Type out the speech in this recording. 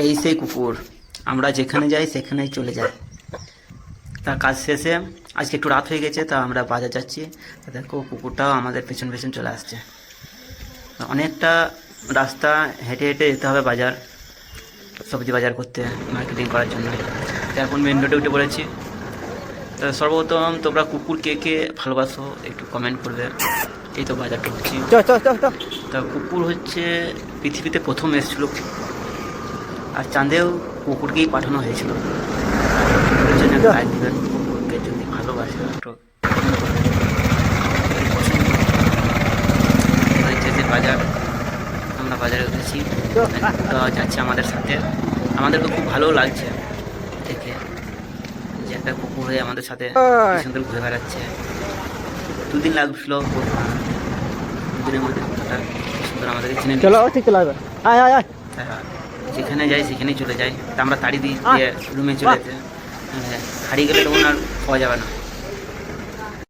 এই সেই কুকুর, আমরা যেখানে যাই সেখানেই চলে যাই। তার কাজ শেষে আজকে একটু রাত হয়ে গেছে, তা আমরা বাজার যাচ্ছি। দেখো কুকুরটাও আমাদের পেছন পেছন চলে আসছে। অনেকটা রাস্তা হেঁটে হেঁটে যেতে হবে বাজার, সবজি বাজার করতে, মার্কেটিং করার জন্য। তো এখন মেন রোডে উঠে পড়েছি। তো সর্বপ্রথম তোমরা কুকুর কে কে ভালোবাসো একটু কমেন্ট করবে। এই তো বাজার ঢুকছি। তা কুকুর হচ্ছে পৃথিবীতে প্রথম এসেছিল, আর চাঁদেও কুকুরকেই পাঠানো হয়েছিল। কুকুরের জন্য একটা লাইক দিবেন, কুকুরকে যদি ভালোবাসে একটু হচ্ছে যে বাজার, আমরা বাজারে উঠেছি, যাচ্ছে আমাদের সাথে। আমাদেরকে খুব ভালো লাগছে দেখে যে একটা কুকুর হয়ে আমাদের সাথে সুন্দর ঘুরে বেড়াচ্ছে। দুদিন লাগছিল, দুদিনের মধ্যে কুকুরটা সুন্দর আমাদেরকে চিনে যেখানে যাই সেখানেই চলে যাই। তা আমরা তাড়ি দিয়ে রুমে চলে যেতে, হারিয়ে গেলে তখন আর পাওয়া যাবে না।